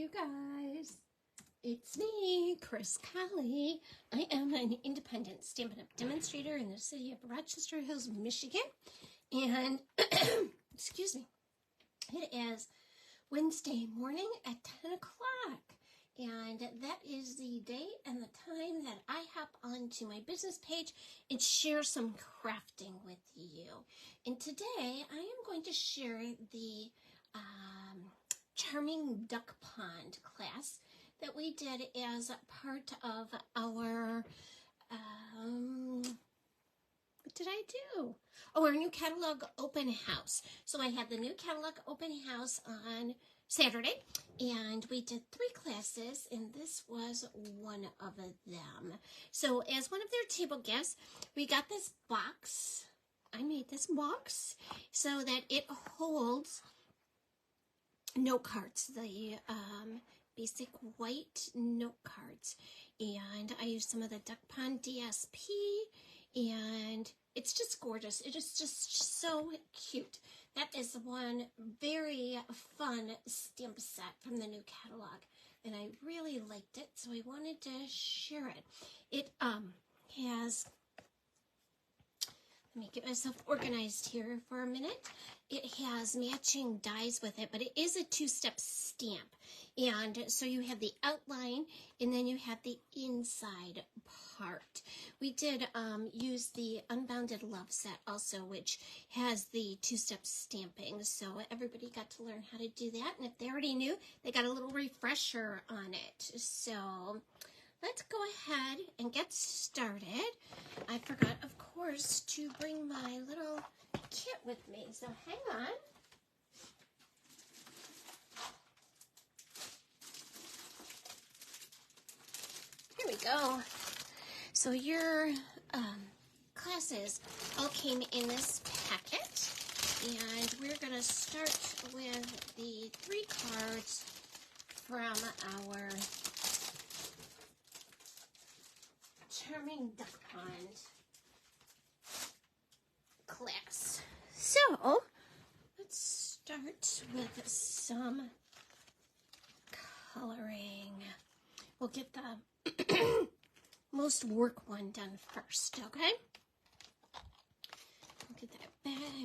you guys. It's me, Chris Colley. I am an independent Stampin' Up! Demonstrator in the city of Rochester Hills, Michigan. And, excuse me, it is Wednesday morning at 10 o'clock. And that is the day and the time that I hop onto my business page and share some crafting with you. And today I am going to share the Charming Duck Pond class that we did as part of our, what did I do? Oh, our new catalog open house. So I had the new catalog open house on Saturday, and we did 3 classes, and this was one of them. So as one of their table gifts, we got this box. I made this box so that it holds note cards, the basic white note cards, and I used some of the Duck Pond DSP, and it's just gorgeous. It is just so cute. That is one very fun stamp set from the new catalog, and I really liked it, so I wanted to share it. It has, let me get myself organized here for a minute. It has matching dies with it, but it is a 2-step stamp. And so you have the outline, and then you have the inside part. We did use the Unbounded Love set also, which has the 2-step stamping. So everybody got to learn how to do that. And if they already knew, they got a little refresher on it. So let's go ahead and get started. I forgot, of course, to bring my little kit with me. So hang on. Here we go. So your classes all came in this packet, and we're going to start with the 3 cards from our Charming Duck Pond class. So let's start with some coloring. We'll get the most work one done first, okay? We'll get that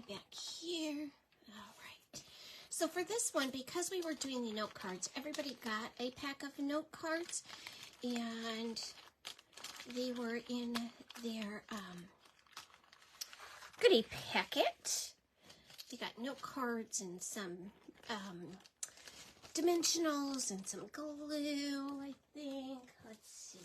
back here. All right. So for this one, because we were doing the note cards, everybody got a pack of note cards, and they were in their goodie packet. You got note cards and some dimensionals and some glue, I think. Let's see.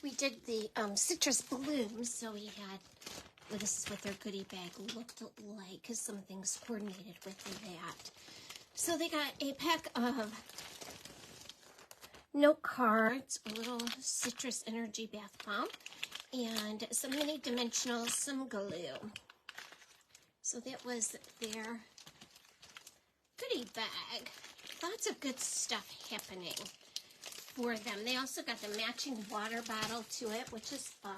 We did the citrus blooms, so we had, well, this is what their goodie bag looked like, because some things coordinated with that. So they got a pack of note cards, a little citrus energy bath bomb, and some mini dimensionals, some glue. So that was their goodie bag. Lots of good stuff happening for them. They also got the matching water bottle to it, which is fun.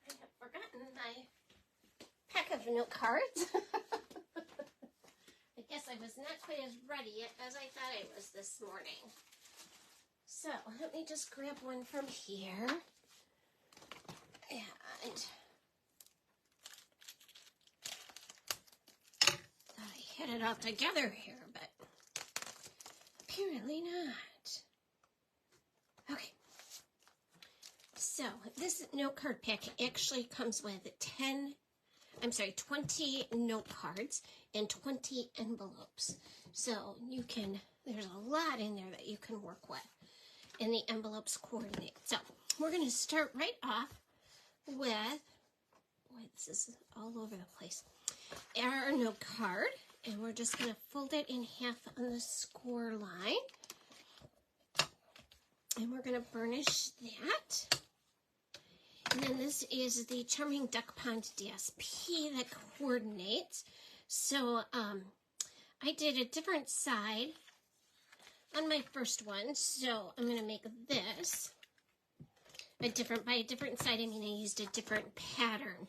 I have forgotten my pack of note cards. I guess I was not quite as ready as I thought I was this morning. So let me just grab one from here. And thought I had it all together here, but apparently not. Okay. So this note card pack actually comes with 20 note cards and 20 envelopes. So you can, there's a lot in there that you can work with, and the envelopes coordinate. So we're going to start right off with, boy, this is all over the place, our note card, and we're just going to fold it in half on the score line, and we're going to burnish that. And then this is the Charming Duck Pond DSP that coordinates. So I did a different side on my first one, so I'm going to make this by a different side. I mean, I used a different pattern.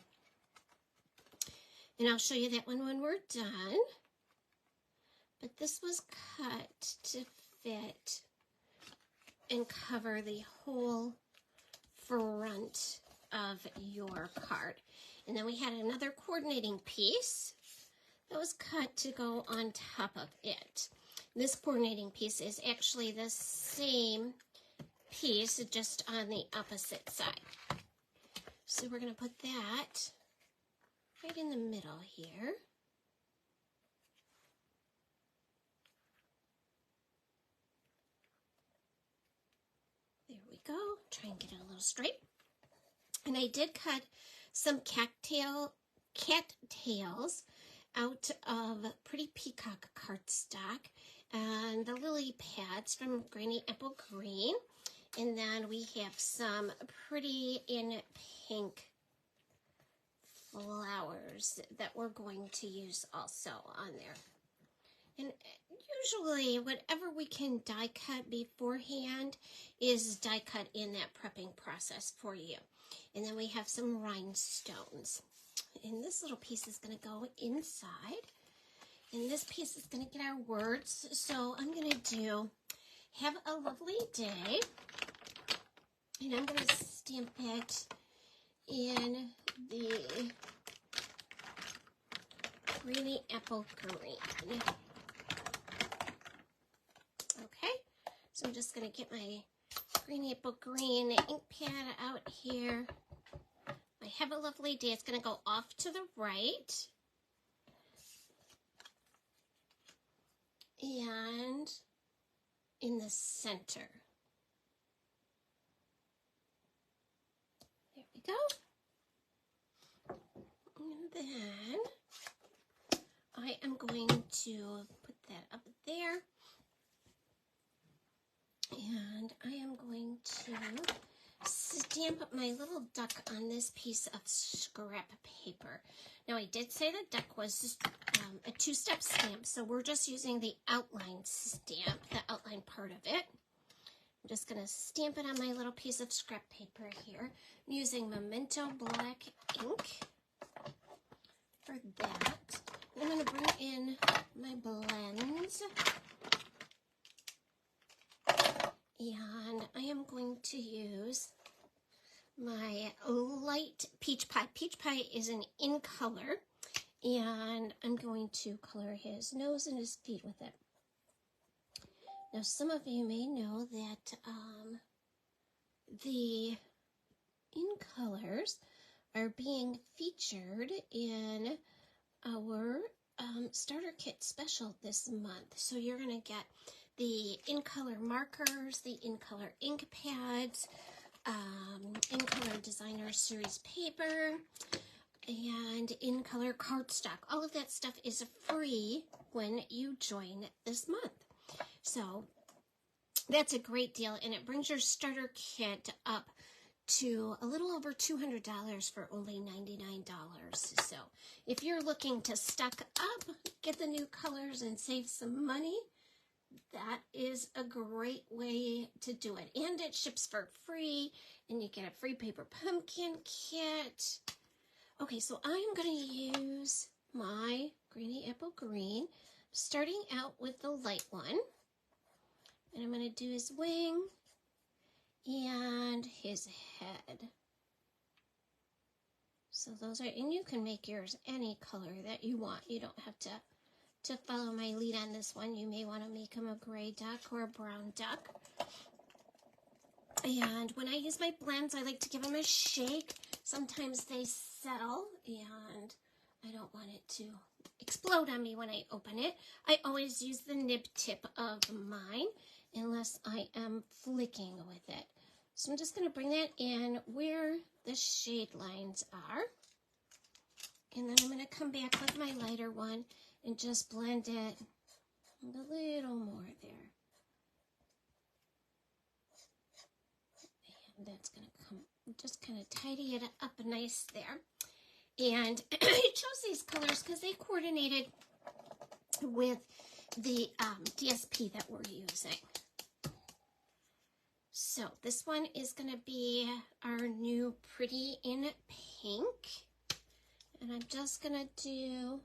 And I'll show you that one when we're done. But this was cut to fit and cover the whole front of your card. And then we had another coordinating piece that was cut to go on top of it. This coordinating piece is actually the same piece, just on the opposite side. So we're going to put that right in the middle here. There we go. Try and get it a little straight. And I did cut some cat tails out of Pretty Peacock cardstock and the lily pads from Granny Apple Green. And then we have some pretty in pink flowers that we're going to use also on there. And usually whatever we can die cut beforehand is die cut in that prepping process for you. And then we have some rhinestones. And this little piece is going to go inside. And this piece is going to get our words. So I'm going to do "Have a Lovely Day." And I'm going to stamp it in the Granny Apple Green. Okay, so I'm just going to get my Granny Apple Green ink pad out here. My "Have a Lovely Day." It's going to go off to the right. And in the center. There we go. And then I am going to put that up there. And I am going to stamp my little duck on this piece of scrap paper. Now, I did say the duck was a two-step stamp, so we're just using the outline stamp, the outline part of it. I'm just going to stamp it on my little piece of scrap paper here. I'm using Memento Black ink for that. And I'm going to bring in my blends. And I am going to use my light Peach Pie. Peach Pie is an in color, and I'm going to color his nose and his feet with it. Now, some of you may know that the in colors are being featured in our starter kit special this month. So you're going to get the in color markers, the in color ink pads, in color designer series paper, and in color cardstock. All of that stuff is free when you join this month. So that's a great deal, and it brings your starter kit up to a little over $200 for only $99. So if you're looking to stock up, get the new colors, and save some money, that is a great way to do it. And it ships for free, and you get a free paper pumpkin kit. Okay, so I'm going to use my Granny Apple Green, starting out with the light one. And I'm going to do his wing and his head. So those are, and you can make yours any color that you want. You don't have to follow my lead on this one. You may want to make him a gray duck or a brown duck. And when I use my blends, I like to give them a shake. Sometimes they settle, and I don't want it to explode on me when I open it. I always use the nib tip of mine, unless I am flicking with it. So I'm just going to bring that in where the shade lines are. And then I'm going to come back with my lighter one and just blend it a little more there. And that's going to come, just kind of tidy it up nice there. And I chose these colors because they coordinated with the DSP that we're using. So this one is going to be our new Pretty in Pink. And I'm just going to do,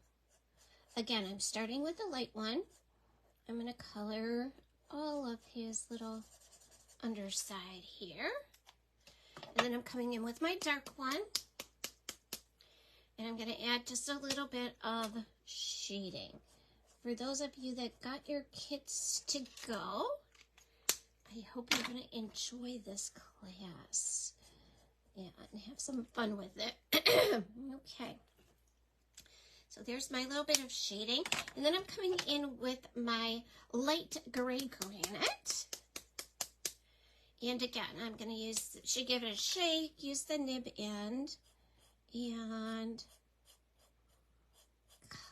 again, I'm starting with the light one. I'm going to color all of his little underside here. And then I'm coming in with my dark one. And I'm going to add just a little bit of shading. For those of you that got your kits to go, I hope you're going to enjoy this class and have some fun with it. Okay. So there's my little bit of shading. And then I'm coming in with my light gray granite. And again, I'm going to use, should give it a shake, use the nib end, and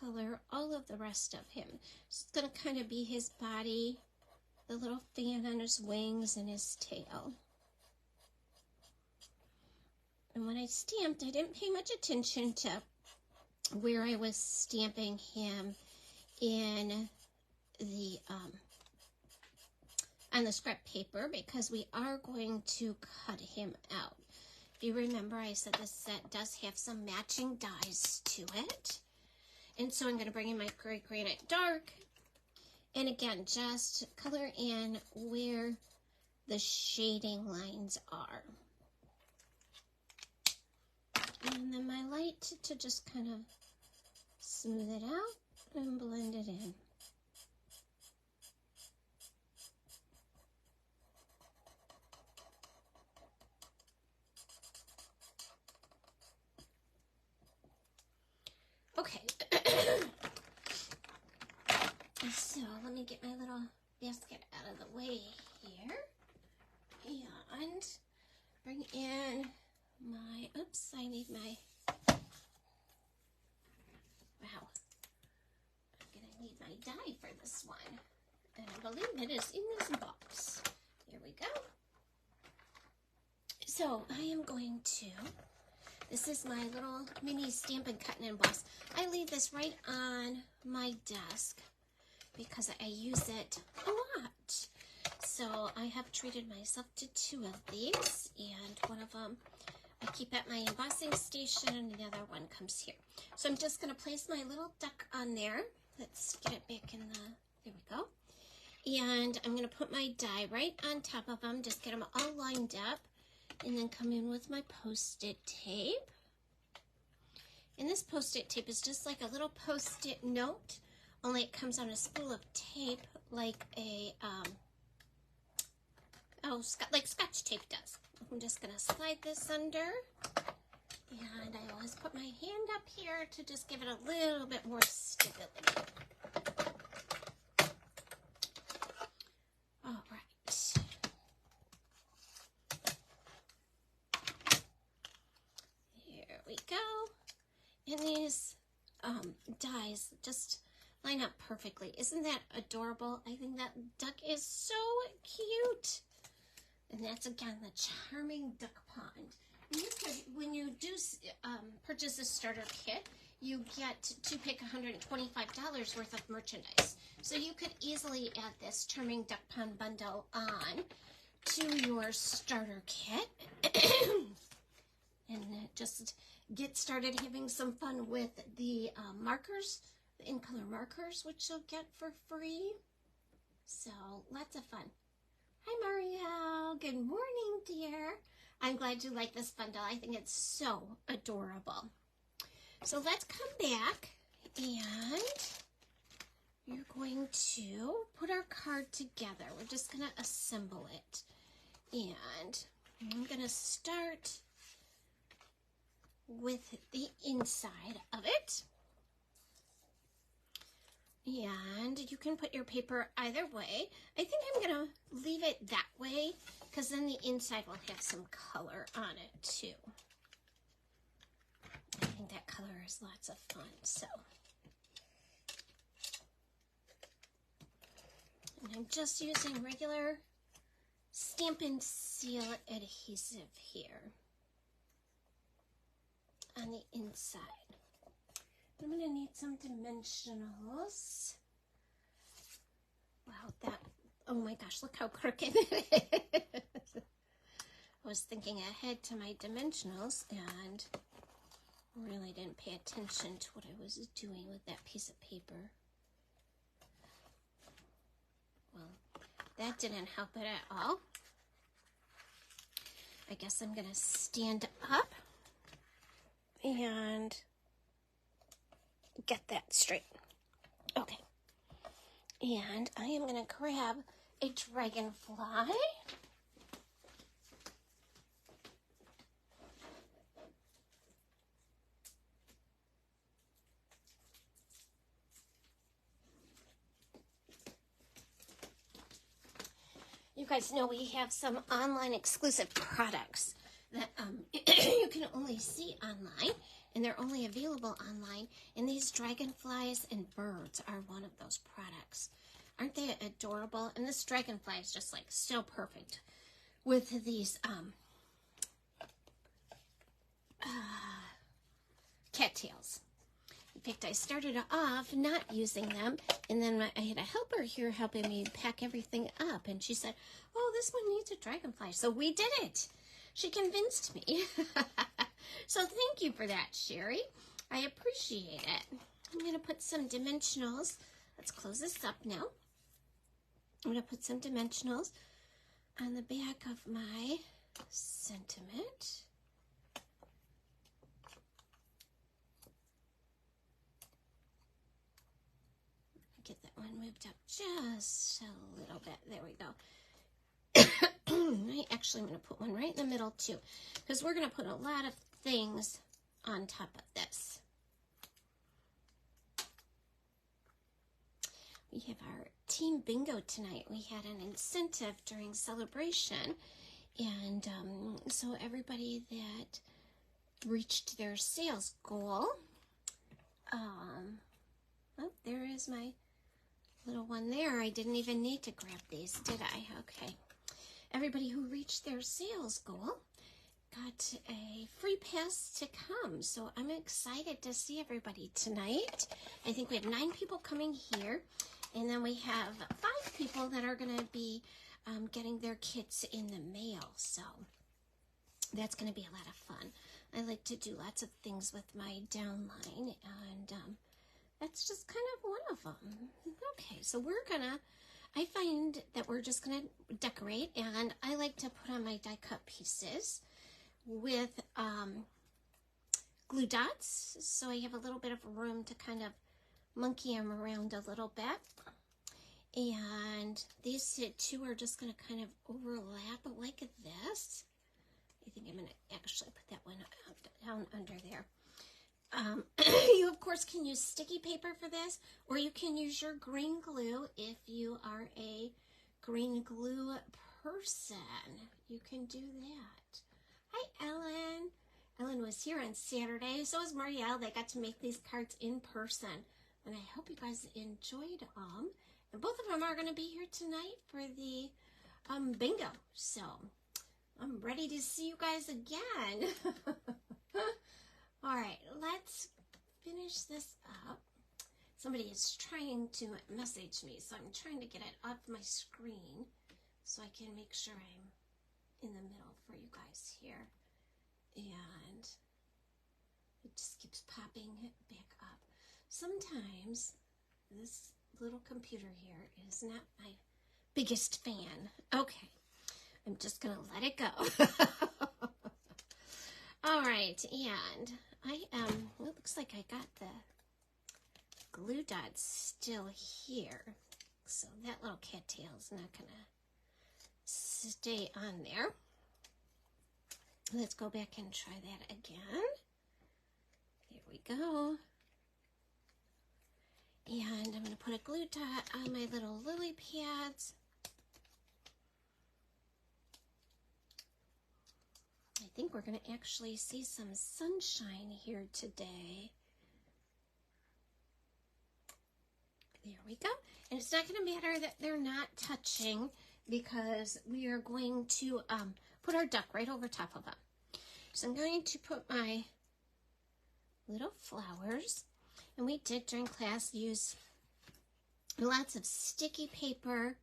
color all of the rest of him. So it's going to kind of be his body, the little fan on his wings, and his tail. And when I stamped, I didn't pay much attention to where I was stamping him in the on the scrap paper, because we are going to cut him out. If you remember, I said this set does have some matching dies to it. And so I'm going to bring in my gray granite dark. And again, just color in where the shading lines are. And then my light to just kind of smooth it out and blend it in. Okay, so let me get my little basket out of the way here and bring in my, oops, I need my, wow, I'm going to need my die for this one, and I believe it is in this box. Here we go. So I am going to, this is my little mini Stampin' Cut and Emboss. I leave this right on my desk because I use it a lot. So I have treated myself to 2 of these, and one of them I keep at my embossing station, and the other one comes here. So I'm just going to place my little duck on there. Let's get it back in the, there we go. And I'm going to put my die right on top of them, just get them all lined up. And then come in with my Post-it tape. And this Post-it tape is just like a little Post-it note, only it comes on a spool of tape like a, like Scotch tape does. I'm just going to slide this under. And I always put my hand up here to just give it a little bit more stability. All right. We go, and these dies just line up perfectly. Isn't that adorable? I think that duck is so cute. And that's again the Charming Duck Pond. And you could, when you do purchase a starter kit, you get to pick $125 worth of merchandise. So you could easily add this Charming Duck Pond bundle on to your starter kit. And just get started having some fun with the markers, the in-color markers, which you'll get for free. So, lots of fun. Hi, Marielle. Good morning, dear. I'm glad you like this bundle. I think it's so adorable. So, let's come back, and you're going to put our card together. We're just going to assemble it. And I'm going to start with the inside of it. And you can put your paper either way. I think I'm going to leave it that way because then the inside will have some color on it too. I think that color is lots of fun. So, and I'm just using regular Stampin' Seal adhesive here on the inside. I'm going to need some dimensionals. Oh my gosh, look how crooked it is. I was thinking ahead to my dimensionals and really didn't pay attention to what I was doing with that piece of paper. Well, that didn't help it at all. I guess I'm going to stand up and get that straight. Okay. And I am going to grab a dragonfly. You guys know we have some online exclusive products that you can only see online, and they're only available online. And these dragonflies and birds are one of those products. Aren't they adorable? And this dragonfly is just like so perfect with these cattails. In fact, I started off not using them, and then I had a helper here helping me pack everything up, and she said, oh, this one needs a dragonfly. So we did it. She convinced me. So thank you for that, Sherry. I appreciate it. I'm going to put some dimensionals. Let's close this up now. I'm going to put some dimensionals on the back of my sentiment. Get that one moved up just a little bit. There we go. I'm going to put one right in the middle too, because we're going to put a lot of things on top of this. We have our team bingo tonight. We had an incentive during celebration, and so everybody that reached their sales goal, oh, there is my little one there. I didn't even need to grab these, did I? Okay. Everybody who reached their sales goal got a free pass to come. So I'm excited to see everybody tonight. I think we have 9 people coming here. And then we have 5 people that are going to be getting their kits in the mail. So that's going to be a lot of fun. I like to do lots of things with my downline, and that's just kind of one of them. Okay, so I find that we're just going to decorate, and I like to put on my die cut pieces with glue dots, so I have a little bit of room to kind of monkey them around a little bit. And these 2 are just going to kind of overlap like this. I think I'm going to actually put that one down under there. You, of course, can use sticky paper for this, or you can use your green glue if you are a green glue person. You can do that. Hi, Ellen. Ellen was here on Saturday. So was Marielle. They got to make these cards in person, and I hope you guys enjoyed them. And both of them are going to be here tonight for the bingo. So I'm ready to see you guys again. All right, let's finish this up. Somebody is trying to message me, so I'm trying to get it off my screen so I can make sure I'm in the middle for you guys here. And it just keeps popping back up. Sometimes this little computer here is not my biggest fan. Okay, I'm just gonna let it go. All right, and it looks like I got the glue dots still here, so that little cattail is not gonna stay on there. Let's go back and try that again. There we go. And I'm going to put a glue dot on my little lily pads. I think we're going to actually see some sunshine here today. There we go. And it's not going to matter that they're not touching, because we are going to put our duck right over top of them. So I'm going to put my little flowers, and we did during class use lots of sticky paper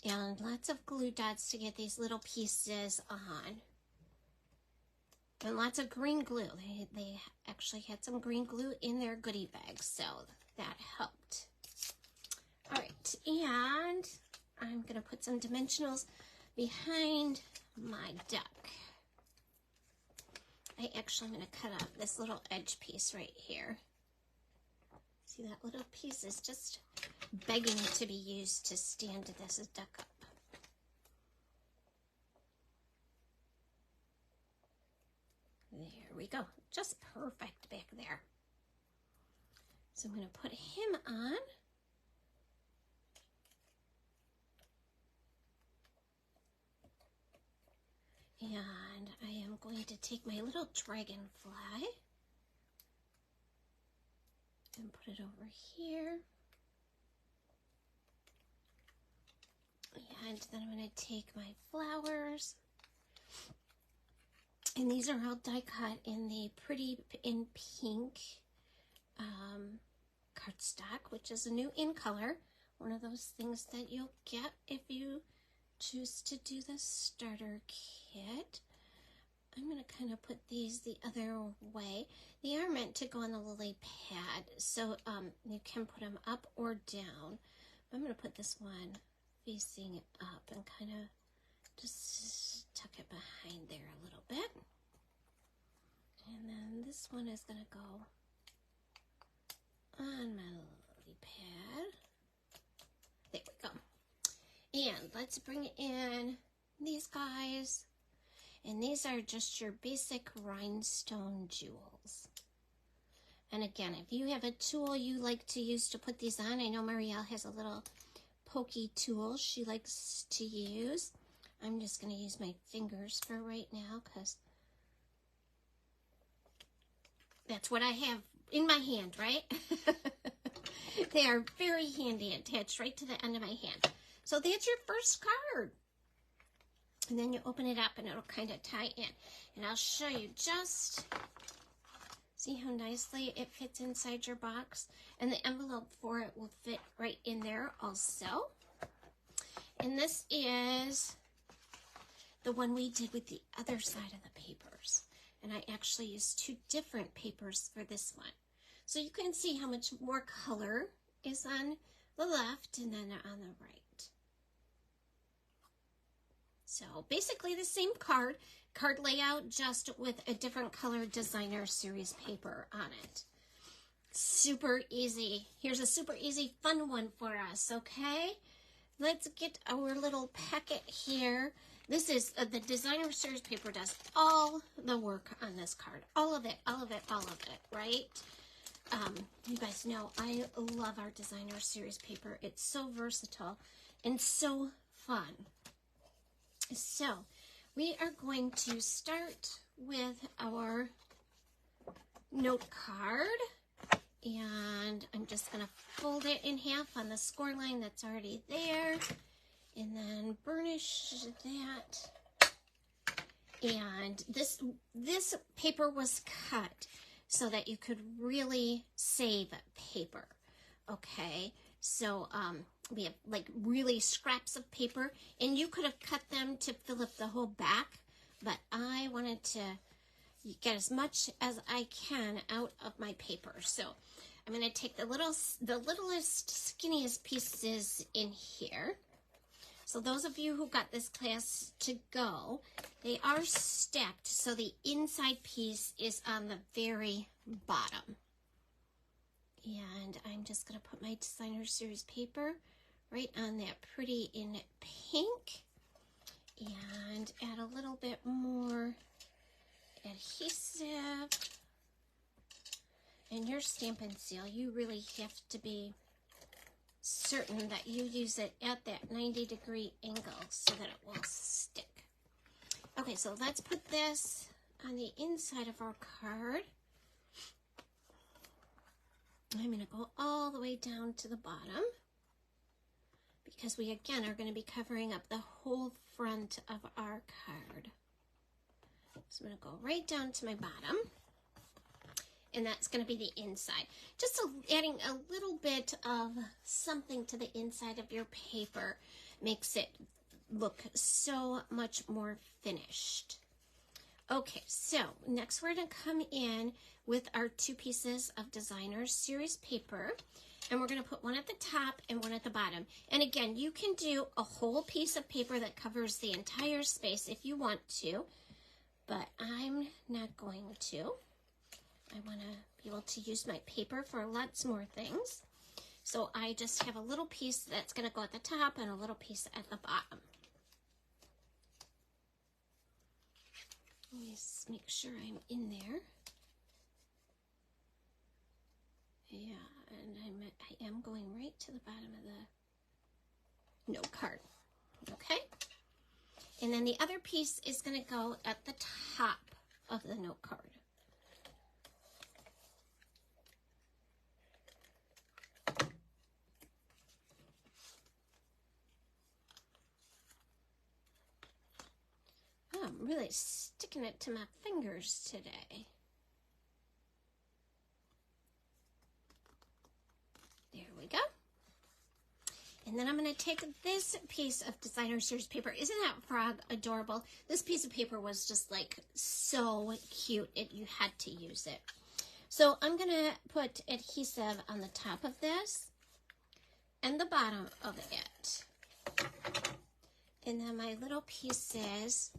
And lots of glue dots to get these little pieces on. And lots of green glue. They actually had some green glue in their goodie bags, so that helped. All right, and I'm going to put some dimensionals behind my duck. I'm going to cut off this little edge piece right here. See, that little piece is just begging to be used to stand this duck up. There we go. Just perfect back there. So I'm going to put him on. And I am going to take my little dragonfly and put it over here. And then I'm going to take my flowers. And these are all die cut in the Pretty in Pink cardstock, which is a new in color. One of those things that you'll get if you choose to do the starter kit. I'm going to kind of put these the other way. They are meant to go on the lily pad, so you can put them up or down. I'm going to put this one facing up and kind of just tuck it behind there a little bit. And then this one is going to go on my lily pad. There we go. And let's bring in these guys. And these are just your basic rhinestone jewels. And again, if you have a tool you like to use to put these on, I know Marielle has a little pokey tool she likes to use. I'm just going to use my fingers for right now because that's what I have in my hand, right? They are very handy, attached right to the end of my hand. So that's your first card. And then you open it up and it'll kind of tie in. And I'll show you just, see how nicely it fits inside your box? And the envelope for it will fit right in there also. And this is the one we did with the other side of the papers. And I actually used 2 different papers for this one. So you can see how much more color is on the left and then on the right. So basically the same card layout, just with a different color designer series paper on it. Super easy. Here's a super easy fun one for us, okay? Let's get our little packet here. This is, the designer series paper does all the work on this card. All of it, right? You guys know I love our designer series paper. It's so versatile and so fun. So we are going to start with our note card, and I'm just going to fold it in half on the score line that's already there, and then burnish that. And this paper was cut so that you could really save paper, okay? So we have like really scraps of paper, and you could have cut them to fill up the whole back, but I wanted to get as much as I can out of my paper. So I'm going to take the littlest, skinniest pieces in here. So those of you who got this class to go, they are stacked, so the inside piece is on the very bottom. And I'm just going to put my designer series paper right on that Pretty in Pink and add a little bit more adhesive. And your Stampin' Seal, you really have to be certain that you use it at that 90-degree angle so that it will stick. Okay, so let's put this on the inside of our card. I'm going to go all the way down to the bottom because we again are going to be covering up the whole front of our card. So I'm going to go right down to my bottom, and that's going to be the inside. Just adding a little bit of something to the inside of your paper makes it look so much more finished. Okay, so next we're going to come in with our 2 pieces of designer series paper, and we're going to put one at the top and one at the bottom. And again, you can do a whole piece of paper that covers the entire space if you want to, but I'm not going to. I want to be able to use my paper for lots more things. So I just have a little piece that's going to go at the top and a little piece at the bottom. Let me just make sure I'm in there. Yeah, and I am going right to the bottom of the note card. Okay? And then the other piece is going to go at the top of the note card. Oh, I'm really sticking it to my fingers today. There we go. And then I'm going to take this piece of designer series paper. Isn't that frog adorable? This piece of paper was just like so cute. You had to use it. So I'm going to put adhesive on the top of this and the bottom of it. And then my little pieces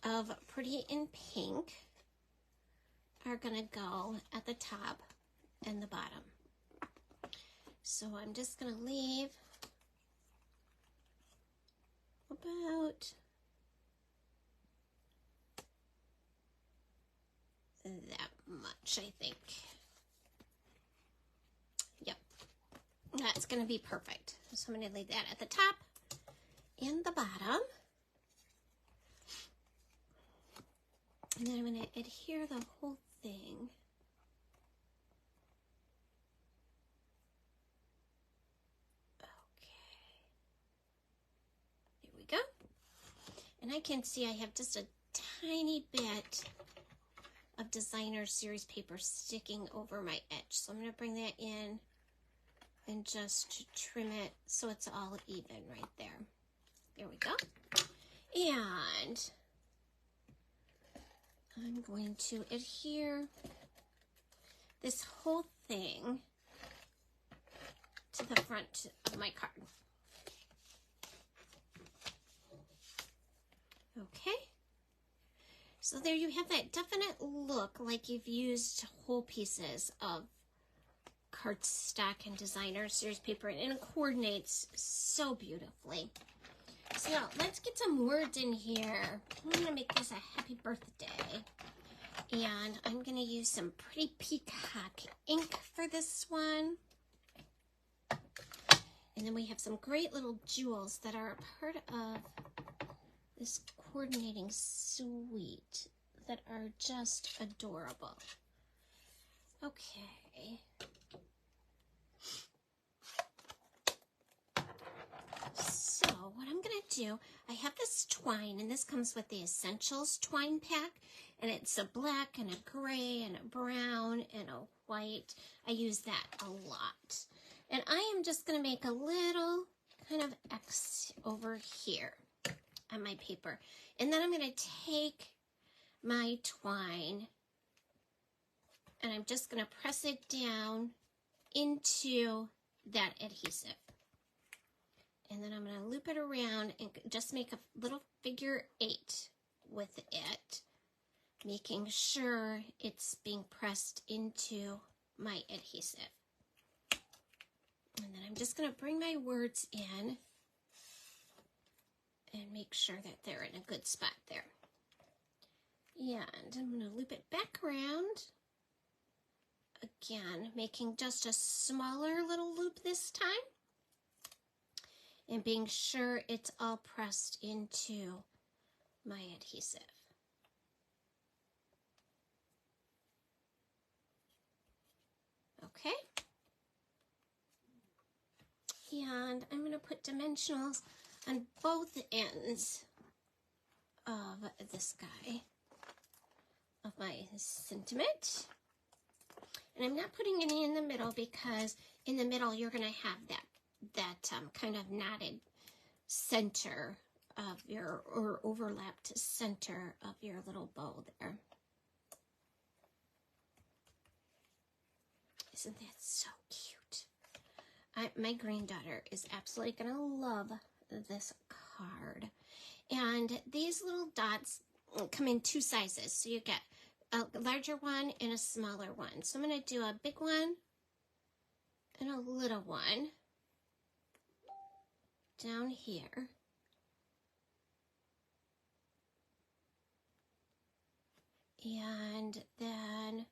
of Pretty in Pink are going to go at the top and the bottom. So I'm just going to leave about that much, I think. Yep, that's going to be perfect. So I'm going to leave that at the top and the bottom. And then I'm going to adhere the whole thing. Go. And I can see I have just a tiny bit of designer series paper sticking over my edge. So I'm going to bring that in and just trim it so it's all even right there. There we go. And I'm going to adhere this whole thing to the front of my card. Okay, so there you have that definite look like you've used whole pieces of cardstock and designer series paper, and it coordinates so beautifully. So let's get some words in here. I'm going to make this a happy birthday, and I'm going to use some Pretty Peacock ink for this one. And then we have some great little jewels that are a part of this coordinating suite that are just adorable. Okay. So what I'm going to do, I have this twine, and this comes with the Essentials twine pack, and it's a black and a gray and a brown and a white. I use that a lot. And I am just going to make a little kind of X over here on my paper. And then I'm going to take my twine and I'm just going to press it down into that adhesive. And then I'm going to loop it around and just make a little figure 8 with it, making sure it's being pressed into my adhesive. And then I'm just going to bring my words in and make sure that they're in a good spot there. And I'm going to loop it back around. Again, making just a smaller little loop this time. And being sure it's all pressed into my adhesive. Okay. And I'm going to put dimensionals on both ends of this guy, of my sentiment. And I'm not putting any in the middle because in the middle you're going to have that kind of knotted center of your, or overlapped center of your little bow there. Isn't that so cute? My granddaughter is absolutely going to love this card. And these little dots come in 2 sizes. So you get a larger one and a smaller one. So I'm going to do a big one and a little one down here. And then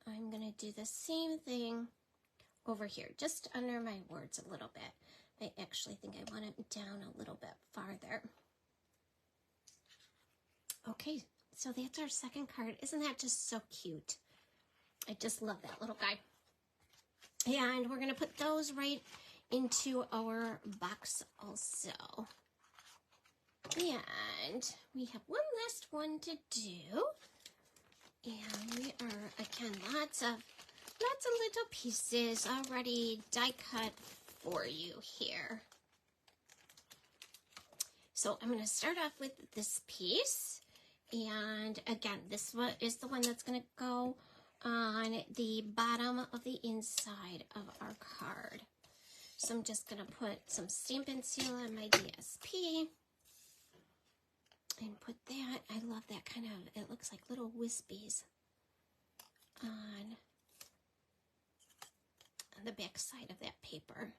I'm going to do the same thing over here, just under my words a little bit. I actually think I want it down a little bit farther. Okay, so that's our second card. Isn't that just so cute? I just love that little guy. And we're going to put those right into our box also. And we have one last one to do. And we are, again, lots of little pieces already die cut for you here. So I'm going to start off with this piece. And again, this one is the one that's going to go on the bottom of the inside of our card. So I'm just going to put some Stampin' Seal on my DSP. And put that, I love that kind of, it looks like little wispies on the back side of that paper.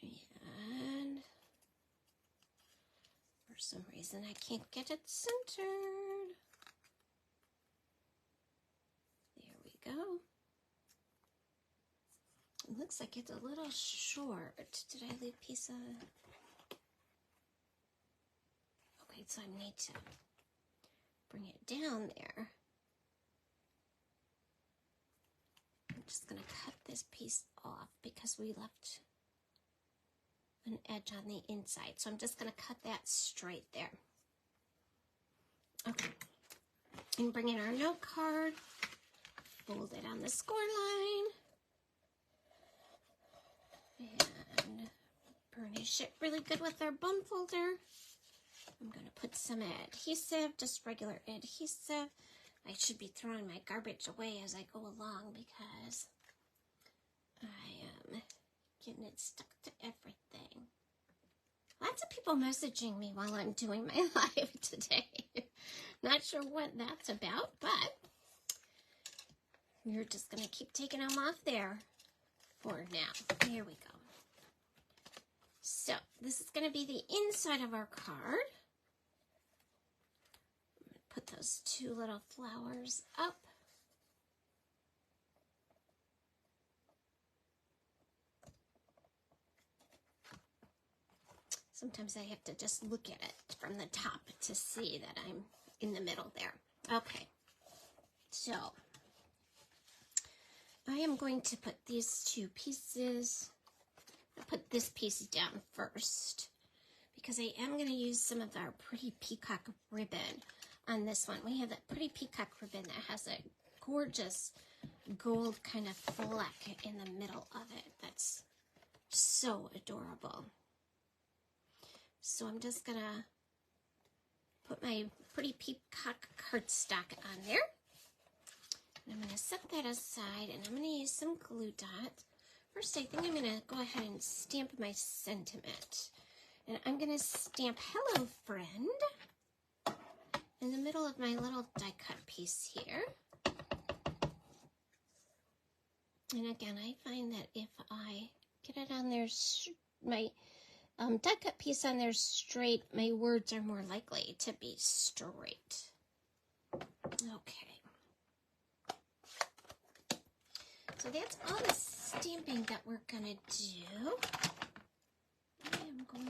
And for some reason I can't get it centered. There we go. It looks like it's a little short. Did I leave a piece of... Okay, so I need to bring it down there. I'm just going to cut this piece off because we left an edge on the inside. So I'm just going to cut that straight there. Okay. And bring in our note card. Fold it on the score line. And burnish it really good with our bone folder. I'm going to put some adhesive, just regular adhesive. I should be throwing my garbage away as I go along because I am getting it stuck to everything. Lots of people messaging me while I'm doing my live today. Not sure what that's about, but we're just going to keep taking them off there for now. Here we go. So this is going to be the inside of our card. Put those 2 little flowers up. Sometimes I have to just look at it from the top to see that I'm in the middle there. Okay, so I am going to put these 2 pieces, I'll put this piece down first because I am going to use some of our pretty peacock ribbon on this one. We have that pretty peacock ribbon that has a gorgeous gold kind of fleck in the middle of it. That's so adorable. So I'm just going to put my pretty peacock cardstock on there. And I'm going to set that aside and I'm going to use some glue dots. First, I think I'm going to go ahead and stamp my sentiment. And I'm going to stamp Hello Friend in the middle of my little die cut piece here. And again, I find that if I get it on there, my die cut piece on there straight, my words are more likely to be straight. Okay. So that's all the stamping that we're going to do. I am going to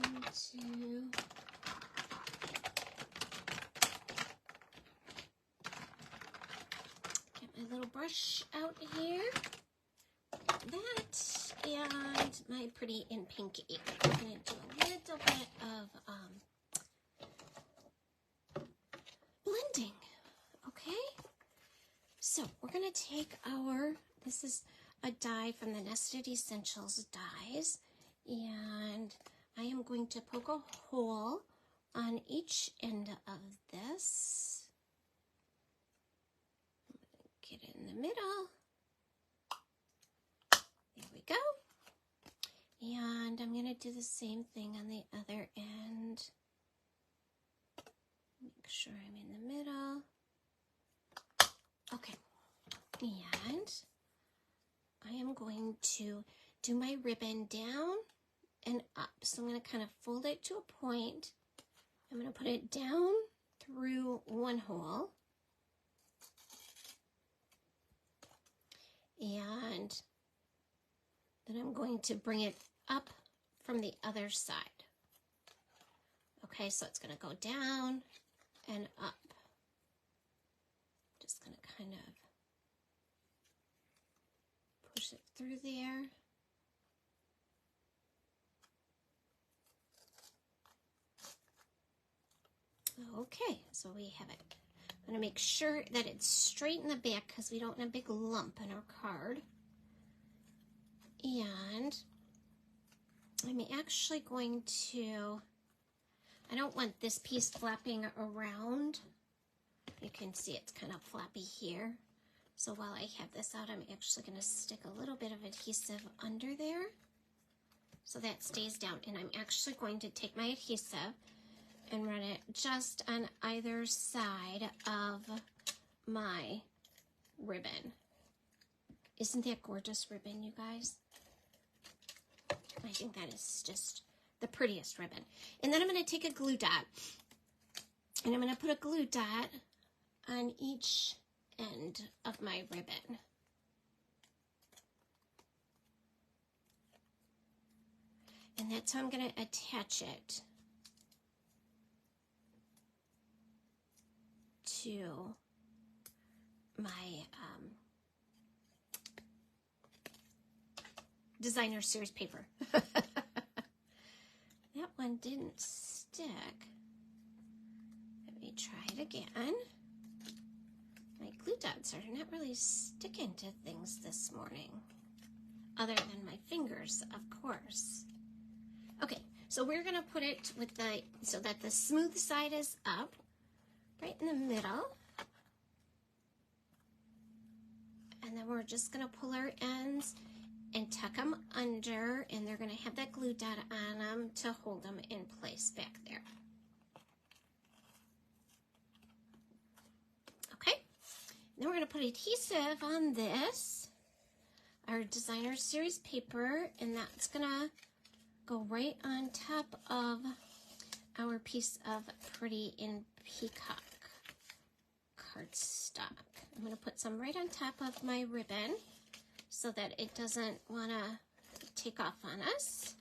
get my little brush out here. That and my pretty in pink ink. I'm going to do a little bit of blending. Okay? So we're going to take our, this is a die from the Nested Essentials dies, and I am going to poke a hole on each end of this. Get in the middle. There we go. And I'm going to do the same thing on the other end. Make sure I'm in the middle. Okay. And I am going to do my ribbon down and up. So I'm going to kind of fold it to a point. I'm going to put it down through one hole. And then I'm going to bring it up from the other side. Okay, so it's going to go down and up. Just going to kind of push it through there. Okay, so we have it. I'm going to make sure that it's straight in the back because we don't want a big lump in our card. And I'm actually going to, I don't want this piece flapping around. You can see it's kind of flappy here. So while I have this out, I'm actually going to stick a little bit of adhesive under there so that stays down. And I'm actually going to take my adhesive and run it just on either side of my ribbon. Isn't that gorgeous ribbon, you guys? I think that is just the prettiest ribbon. And then I'm going to take a glue dot, and I'm going to put a glue dot on each end of my ribbon. And that's how I'm going to attach it to my designer series paper. That one didn't stick. Let me try it again. My glue dots are not really sticking to things this morning, other than my fingers, of course. Okay, so we're going to put it with the, so that the smooth side is up, right in the middle. And then we're just going to pull our ends and tuck them under, and they're going to have that glue dot on them to hold them in place back there. Okay, then we're going to put adhesive on this, our designer series paper, and that's going to go right on top of our piece of Pretty in Peacock cardstock. I'm going to put some right on top of my ribbon so that it doesn't want to take off on us.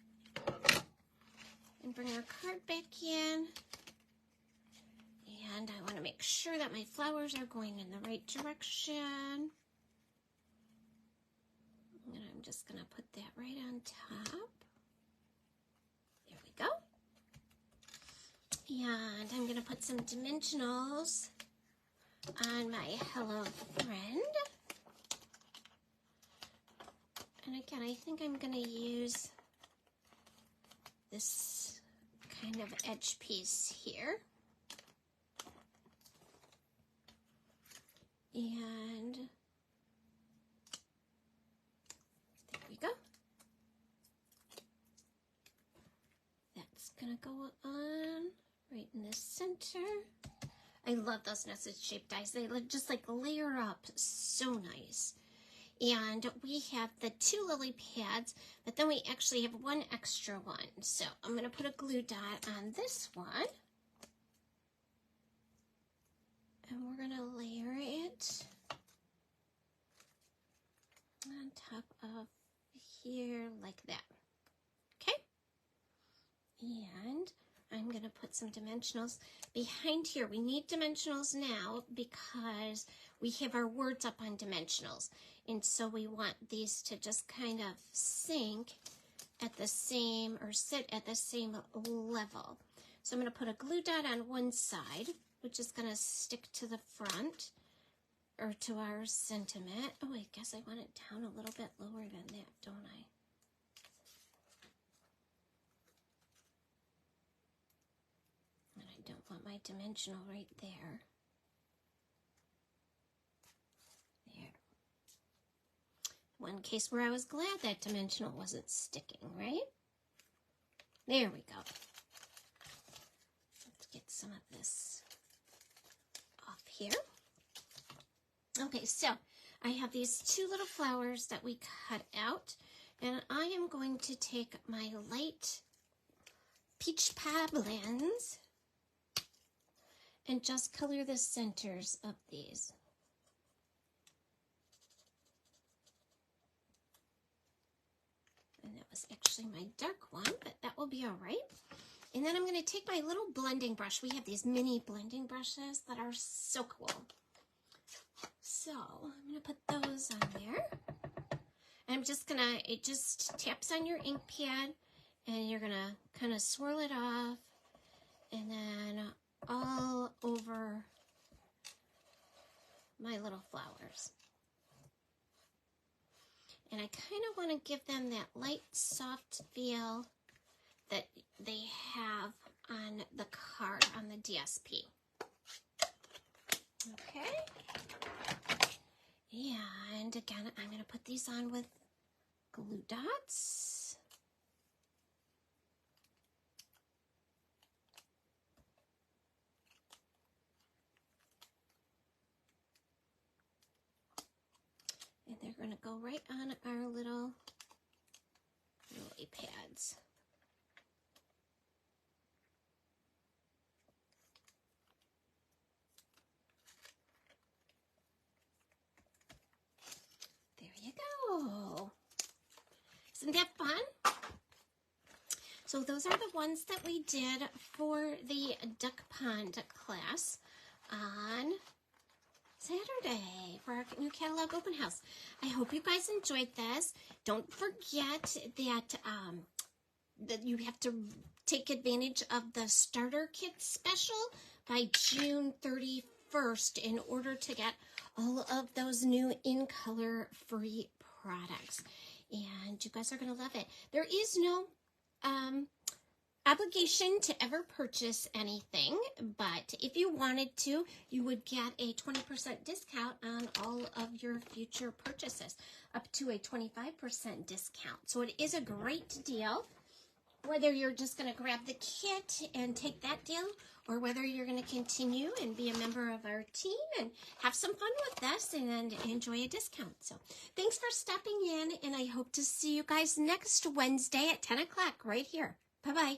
And bring our card back in. And I want to make sure that my flowers are going in the right direction. And I'm just going to put that right on top. There we go. And I'm going to put some dimensionals on my Hello Friend. And again, I think I'm going to use this kind of edge piece here. And there we go. That's going to go on right in the center. I love those nested shape dies. They look just like layer up so nice. And we have the 2 lily pads, but then we actually have one extra one. So I'm going to put a glue dot on this one. And we're going to layer it on top of here like that. Okay? And I'm going to put some dimensionals behind here. We need dimensionals now because we have our words up on dimensionals. And so we want these to just kind of sink at the same, or sit at the same level. So I'm going to put a glue dot on one side, which is going to stick to the front, or to our sentiment. Oh, I guess I want it down a little bit lower than that, don't I? And I don't want my dimensional right there. There. One case where I was glad that dimensional wasn't sticking, right? There we go. Let's get some of this off here. Okay, so I have these two little flowers that we cut out, and I am going to take my light peach pad blends and just color the centers of these. And that was actually my dark one, but that will be all right. And then I'm going to take my little blending brush. We have these mini blending brushes that are so cool. So I'm going to put those on there. And I'm just going to, it just taps on your ink pad, and you're going to kind of swirl it off, and then all over my little flowers. And I kind of want to give them that light, soft feel that they have on the card, on the DSP. Okay. And again, I'm going to put these on with glue dots. And they're going to go right on our little lily pads. There you go. Isn't that fun? So those are the ones that we did for the Duck Pond class on Saturday for our new catalog open house. I hope you guys enjoyed this. Don't forget that you have to take advantage of the starter kit special by June 31st in order to get all of those new in color free products. And you guys are going to love it. There is no obligation to ever purchase anything, but if you wanted to, you would get a 20% discount on all of your future purchases, up to a 25% discount. So it is a great deal, whether you're just going to grab the kit and take that deal, or whether you're going to continue and be a member of our team and have some fun with us and enjoy a discount. So thanks for stopping in, and I hope to see you guys next Wednesday at 10 o'clock right here. Bye-bye.